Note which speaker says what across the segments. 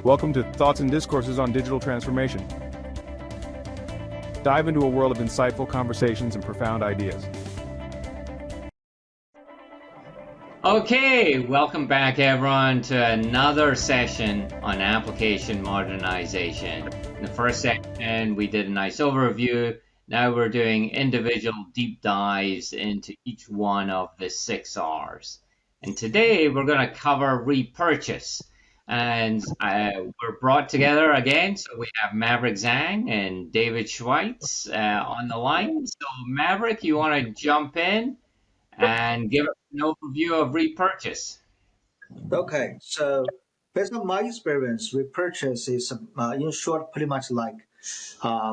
Speaker 1: Welcome to Thoughts and Discourses on Digital Transformation. Dive into a world of insightful conversations and profound ideas.
Speaker 2: Okay, welcome back everyone to another session on application modernization. In the first section, we did a nice overview. Now we're doing individual deep dives into each one of the 6 R's. And today we're going to cover repurchase. And we're brought together again. So we have Maverick Zhang and David Schweitz on the line. So Maverick, you want to jump in and give us an overview of repurchase?
Speaker 3: Okay, so based on my experience, repurchase is, in short, pretty much like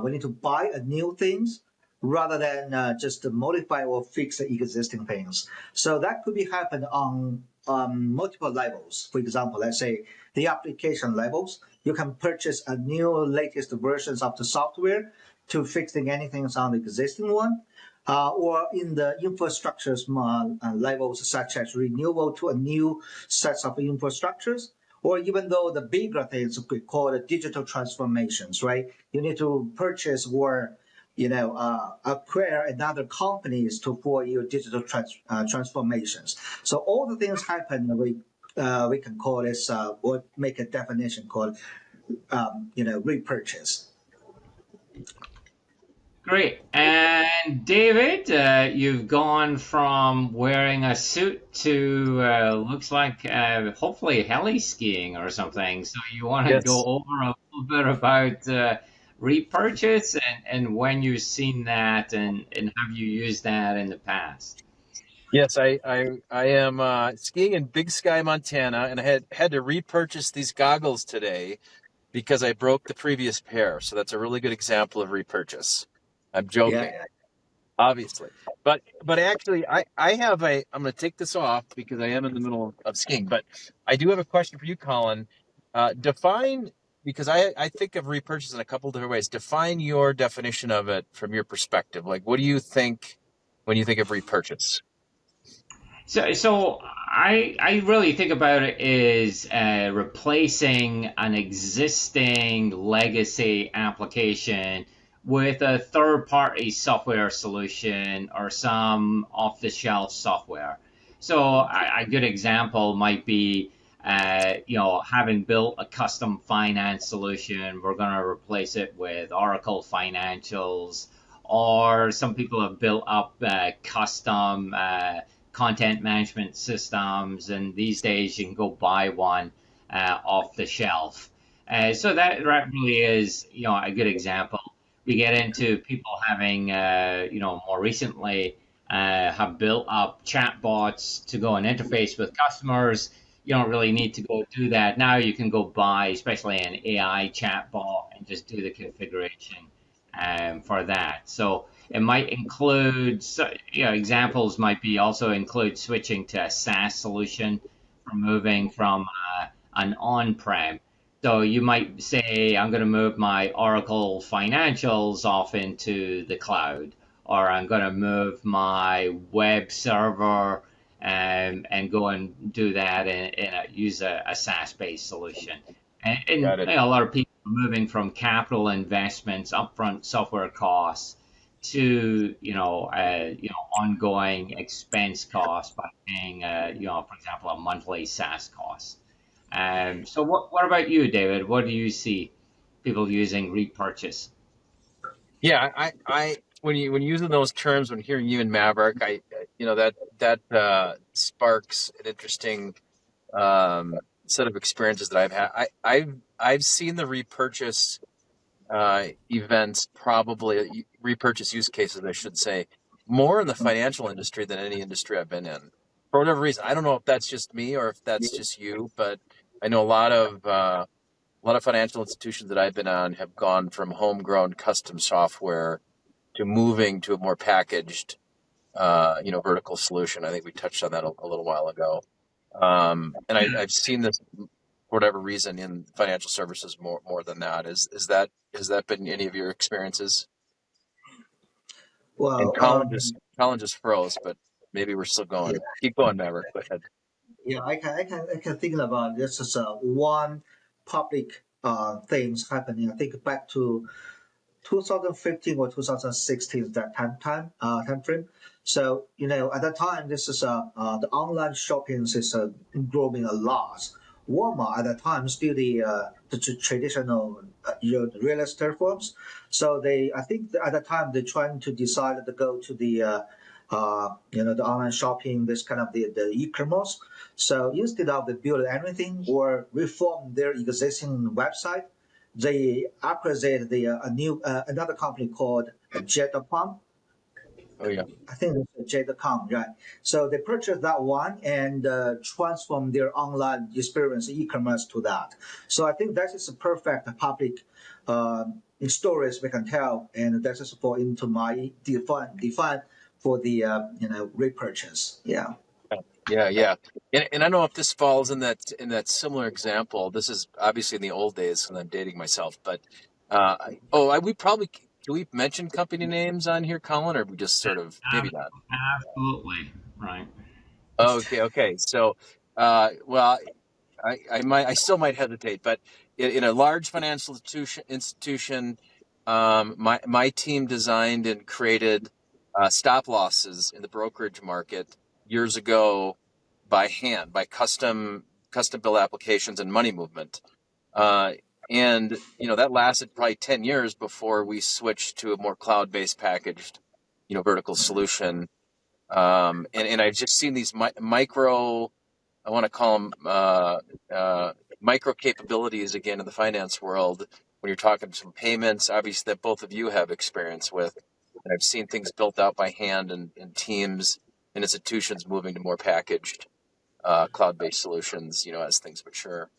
Speaker 3: we need to buy a new things rather than just modify or fix the existing things. So that could be happen on multiple levels. For example, let's say the application levels, you can purchase a new latest versions of the software to fixing anything on the existing one. Or in the infrastructures levels, such as renewal to a new sets of infrastructures, or even though the bigger things we call the digital transformations, right? You need to purchase or acquire another companies for your digital transformations. So all the things happen. We can call this or make a definition called repurchase.
Speaker 2: Great. And David, you've gone from wearing a suit to looks like hopefully heli skiing or something. So you want to go over a little bit about repurchase and when you've seen that and have you used that in the past?
Speaker 4: Yes, I am skiing in Big Sky, Montana, and I had to repurchase these goggles today because I broke the previous pair. So that's a really good example of repurchase. I'm joking, obviously, but actually, I'm going to take this off because I am in the middle of skiing. But I do have a question for you, Colin. Define, because I think of repurchase in a couple different ways. Define your definition of it from your perspective. Like, what do you think when you think of repurchase?
Speaker 2: So I really think about it as replacing an existing legacy application with a third-party software solution or some off-the-shelf software. So a good example might be, having built a custom finance solution, we're going to replace it with Oracle Financials, or some people have built up custom content management systems, and these days you can go buy one off the shelf. So that really is, a good example. We get into people having, more recently have built up chatbots to go and interface with customers. You don't really need to go do that. Now you can go buy, especially an AI chatbot, and just do the configuration for that. So it might include, examples might be also include switching to a SaaS solution or moving from an on-prem. So you might say, I'm going to move my Oracle Financials off into the cloud, or I'm going to move my web server and go and do that and use a SaaS-based solution. And a lot of people are moving from capital investments, upfront software costs, to ongoing expense costs by paying for example, a monthly SaaS cost. So what about you, David? What do you see people using repurchase?
Speaker 4: Yeah, I when you're using those terms, when hearing you and Maverick, that sparks an interesting set of experiences that I've had. I've seen the repurchase events, probably repurchase use cases, I should say, more in the financial industry than any industry I've been in. For whatever reason, I don't know if that's just me or if that's just you, but I know a lot of financial institutions that I've been on have gone from homegrown custom software to moving to a more packaged, vertical solution. I think we touched on that a little while ago. And I've seen this for whatever reason in financial services more than that. Has that been any of your experiences?
Speaker 3: Well,
Speaker 4: and Colin just froze, but maybe we're still going. Yeah. Keep going, Maverick. Go ahead.
Speaker 3: Yeah, I can think about this as one public things happening. I think back to 2015 or 2016, that time frame. So at that time, this is the online shopping is growing a lot. Walmart at that time still the traditional real estate firms. So I think at that time they're trying to decide to go to the online shopping, this kind of the e-commerce. So instead of they build anything or reform their existing website, they acquired a new another company called Jet.com.
Speaker 4: Oh yeah.
Speaker 3: I think it's Jet.com, right? So they purchased that one and transformed their online experience e-commerce to that. So I think that is a perfect public stories we can tell, and that is for into my define for the repurchase. Yeah.
Speaker 4: Yeah. And I don't know if this falls in that similar example. This is obviously in the old days, and I'm dating myself. But we probably can we mention company names on here, Colin, or we just sort of maybe not.
Speaker 2: Absolutely. Right.
Speaker 4: Okay. So, well, I still might hesitate, but in a large financial institution, my team designed and created stop losses in the brokerage market years ago by hand, by custom built applications and money movement. And that lasted probably 10 years before we switched to a more cloud-based packaged, vertical solution. And I've just seen these micro, I want to call them micro capabilities again in the finance world when you're talking some payments, obviously that both of you have experience with. And I've seen things built out by hand and teams and institutions moving to more packaged cloud-based solutions, as things mature.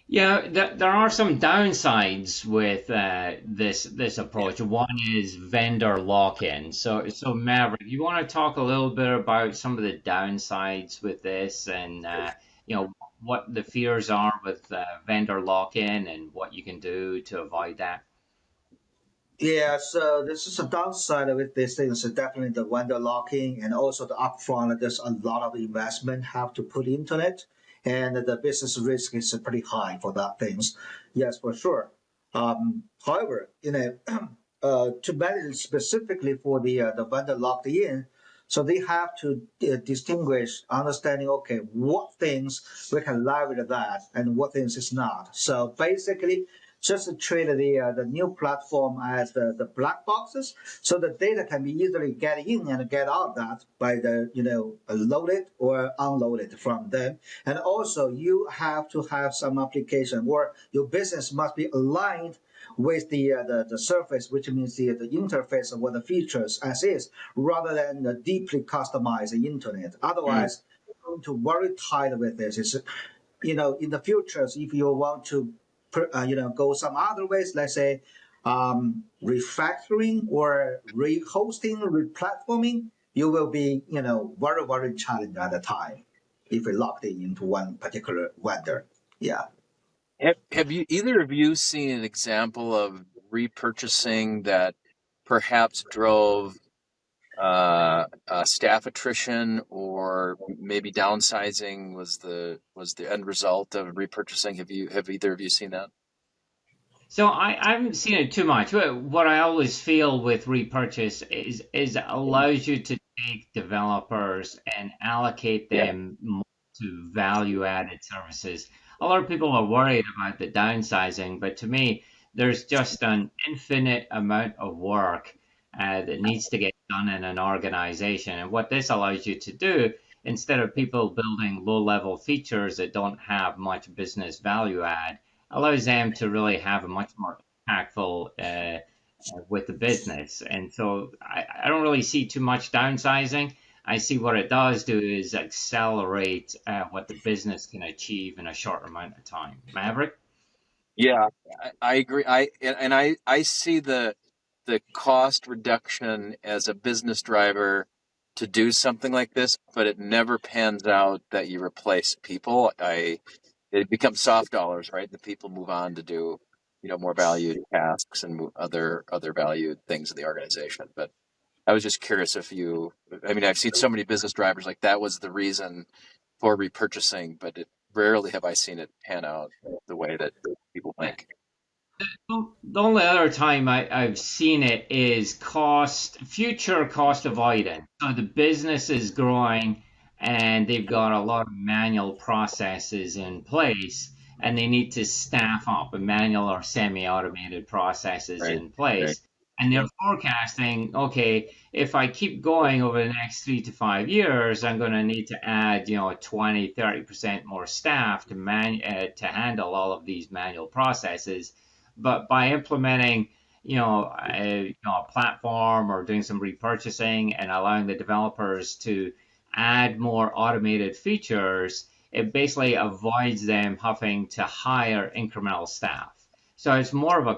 Speaker 2: Yeah, there are some downsides with this approach. One is vendor lock-in. So Maverick, you want to talk a little bit about some of the downsides with this, and what the fears are with vendor lock-in, and what you can do to avoid that.
Speaker 3: Yeah, so this is a downside with these things. So definitely the vendor locking and also the upfront. There's a lot of investment have to put into it, and the business risk is pretty high for that things. Yes, for sure. However, to manage specifically for the vendor locked in, so they have to distinguish, understanding okay what things we can leverage that and what things is not. So basically just to treat the new platform as the black boxes, so the data can be easily get in and get out that by the load it or unload it from them. And also you have to have some application or your business must be aligned with the surface, which means the interface of what the features as is, rather than the deeply customized internet. Otherwise, you're going to worry tight with this. It's in the futures, if you want to go some other ways, let's say refactoring or rehosting, replatforming, you will be very very challenged at the time if you're locked into one particular vendor. Yeah.
Speaker 4: Have you either of you seen an example of repurchasing that perhaps drove staff attrition or maybe downsizing was the end result of repurchasing? Have either of you seen that?
Speaker 2: So I haven't seen it too much. What I always feel with repurchase is it allows you to take developers and allocate
Speaker 4: Yeah.
Speaker 2: them more to value added services. A lot of people are worried about the downsizing, but to me, there's just an infinite amount of work that needs to get done in an organization. And what this allows you to do, instead of people building low level features that don't have much business value add, allows them to really have a much more impactful with the business. And so I don't really see too much downsizing. I see what it does do is accelerate what the business can achieve in a short amount of time. Maverick?
Speaker 4: Yeah, I agree. I see the cost reduction as a business driver to do something like this, but it never pans out that you replace people. It becomes soft dollars, right? The people move on to do, more valued tasks and other valued things in the organization. But I was just curious I mean, I've seen so many business drivers like that was the reason for repurchasing, but rarely have I seen it pan out the way that people think.
Speaker 2: The only other time I've seen it is future cost avoidance. So the business is growing and they've got a lot of manual processes in place and they need to staff up a manual or semi-automated processes
Speaker 4: Right.
Speaker 2: in place. And they're forecasting, okay, if I keep going over the next 3 to 5 years, I'm going to need to add, 20, 30% more staff to handle all of these manual processes. But by implementing, a platform or doing some repurchasing and allowing the developers to add more automated features, it basically avoids them having to hire incremental staff. So it's more of a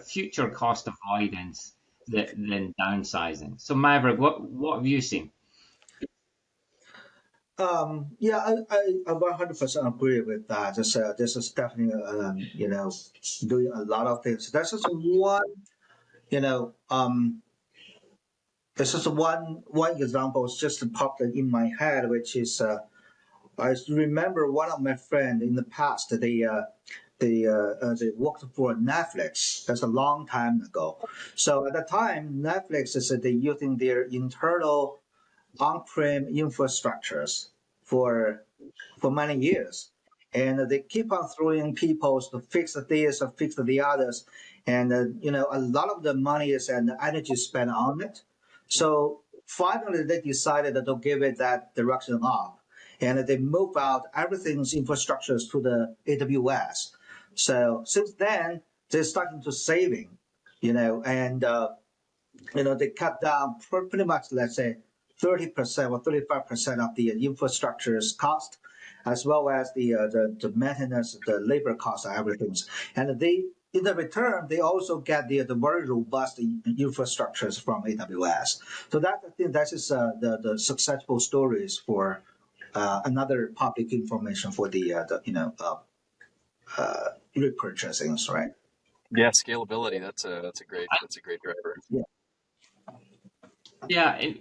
Speaker 2: future cost avoidance than downsizing. So Maverick, what have you seen?
Speaker 3: Yeah, I 100% agree with that. This is definitely, doing a lot of things. That's just one, you know, this is one example. It's just popped in my head, which is I remember one of my friends in the past. They worked for Netflix. That's a long time ago. So at the time, Netflix is they using their internal on-prem infrastructures for many years, and they keep on throwing people to fix this or fix the others, and a lot of the money is and energy spent on it. So finally, they decided that they'll give it that direction up, and they move out everything's infrastructures to the AWS. So since then, they're starting to saving, and they cut down pretty much, let's say, 30% or 35% of the infrastructure's cost, as well as the maintenance, the labor cost, and everything. And in the return, they also get the very robust infrastructures from AWS. So I think that is the successful stories for another public information for the repurchasing, right?
Speaker 4: Yeah, scalability. That's a great driver.
Speaker 3: Yeah.
Speaker 2: Yeah, and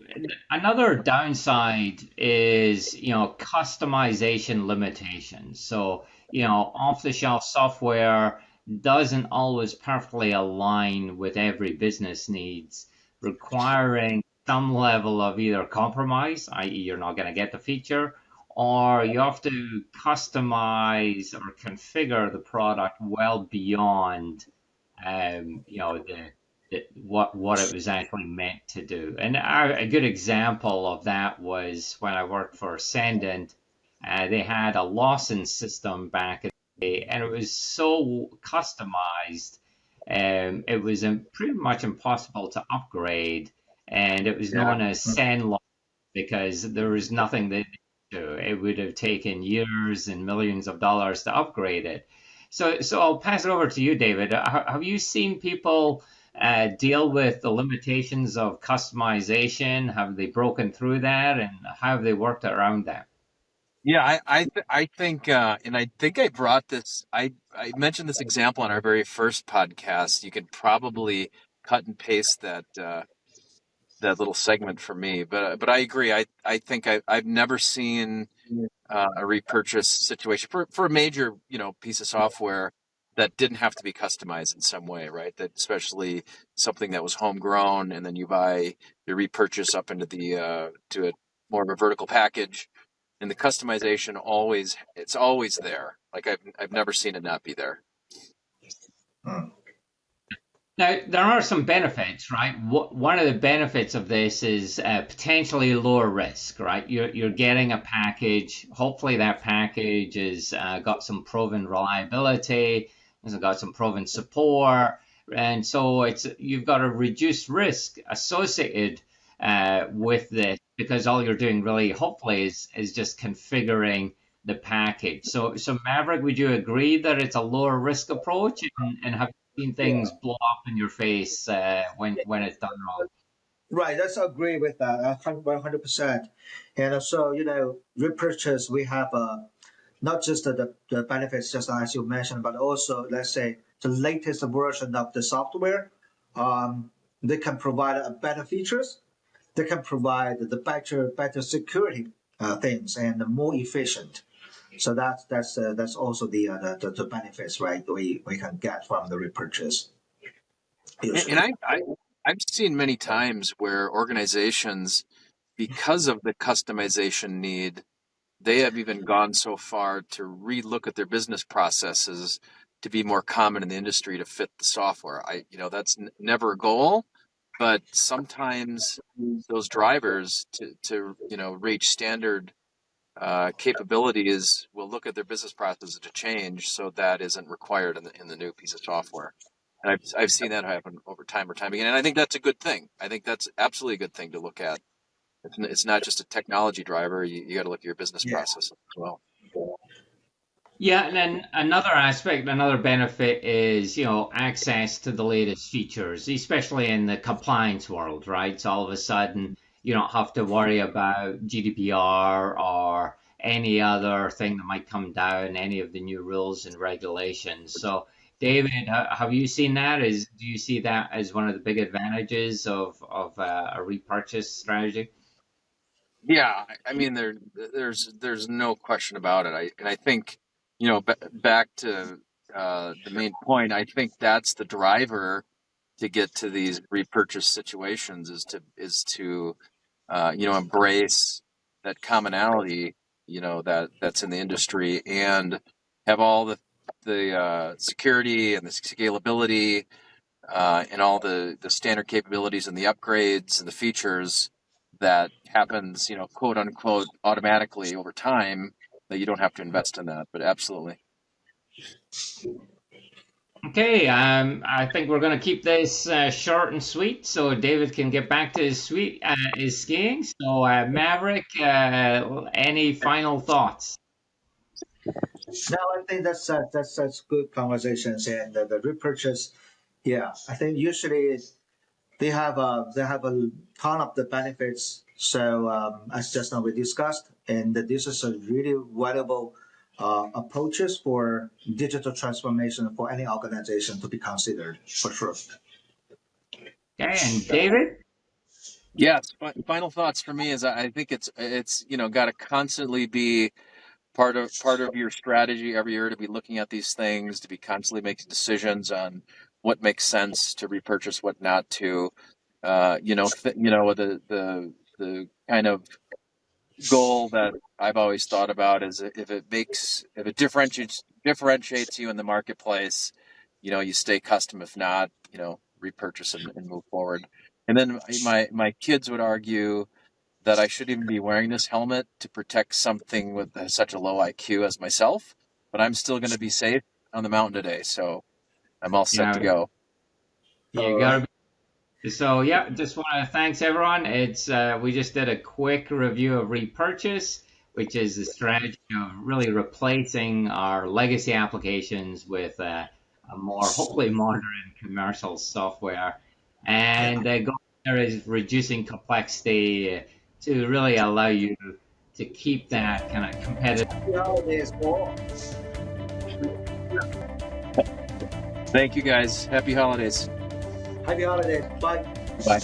Speaker 2: another downside is, customization limitations. So, off-the-shelf software doesn't always perfectly align with every business needs, requiring some level of either compromise, i.e., you're not going to get the feature, or you have to customize or configure the product well beyond, what it was actually meant to do. And a good example of that was when I worked for Ascendant. They had a Lawson system back in the day, and it was so customized, it was pretty much impossible to upgrade, and it was
Speaker 4: Yeah.
Speaker 2: known as Senlaw because there was nothing that they could do. It would have taken years and millions of dollars to upgrade it. So I'll pass it over to you, David. Have you seen people deal with the limitations of customization? Have they broken through that, and how have they worked around that?
Speaker 4: Yeah, I think, and I think I brought this. I mentioned this example on our very first podcast. You could probably cut and paste that little segment for me, but I agree. I think I've never seen a repurchase situation for a major piece of software that didn't have to be customized in some way, right? That especially something that was homegrown, and then you buy the repurchase up into the to a more of a vertical package, and the customization it's always there. Like I've never seen it not be there.
Speaker 3: Mm.
Speaker 2: Now, there are some benefits, right? One of the benefits of this is potentially lower risk, right? You're getting a package. Hopefully, that package has got some proven reliability, has got some proven support, and so you've got a reduced risk associated with this because all you're doing really, hopefully, is just configuring the package. So Maverick, would you agree that it's a lower risk approach, and have seen things blow up in your face when it's done wrong?
Speaker 3: Right, that's agree with that. 100%. And so, repurchase, we have not just the benefits, just as you mentioned, but also, let's say, the latest version of the software. They can provide better features. They can provide the better security things and more efficient. So that's also the benefits, right? We can get from the repurchase.
Speaker 4: And I've seen many times where organizations, because of the customization need, they have even gone so far to relook at their business processes to be more common in the industry to fit the software. That's never a goal, but sometimes those drivers to reach standard capabilities will look at their business processes to change, so that isn't required in the new piece of software. And I've seen that happen over time again, and I think that's a good thing. I think that's absolutely a good thing to look at. It's not just a technology driver. You got to look at your business process as well.
Speaker 2: Yeah, and then another benefit is, access to the latest features, especially in the compliance world, right? So all of a sudden, you don't have to worry about GDPR or any other thing that might come down, any of the new rules and regulations. So, David, have you seen that? Do you see that as one of the big advantages of a repurchase strategy?
Speaker 4: Yeah, I mean, there's no question about it. I think, back to the main point. I think that's the driver to get to these repurchase situations is to embrace that commonality, that's in the industry, and have all the security and the scalability and all the standard capabilities and the upgrades and the features that happens, quote unquote, automatically over time, that you don't have to invest in that. But absolutely.
Speaker 2: Okay, I think we're going to keep this short and sweet so David can get back to his skiing. So, Maverick, any final thoughts?
Speaker 3: No, I think that's such good conversations, and the repurchase. Yeah, I think usually they have a ton of the benefits. So as just now we discussed, and this is a really valuable approaches for digital transformation for any organization to be considered for sure.
Speaker 2: Okay, and David?
Speaker 4: Yes. Final thoughts for me is I think it's got to constantly be part of your strategy every year to be looking at these things, to be constantly making decisions on what makes sense to repurchase, what not to. The kind of goal that I've always thought about is if it differentiates you in the marketplace, you stay custom. If not, repurchase and move forward. And then my kids would argue that I shouldn't even be wearing this helmet to protect something with such a low IQ as myself, but I'm still going to be safe on the mountain today, so I'm all set to go.
Speaker 2: You gotta be. So yeah, just want to thanks everyone. It's we just did a quick review of repurchase, which is the strategy of really replacing our legacy applications with a more hopefully modern commercial software, and the goal there is reducing complexity to really allow you to keep that kind of competitive.
Speaker 4: Thank you, guys. Happy holidays.
Speaker 3: Happy holidays. Bye.
Speaker 4: Bye.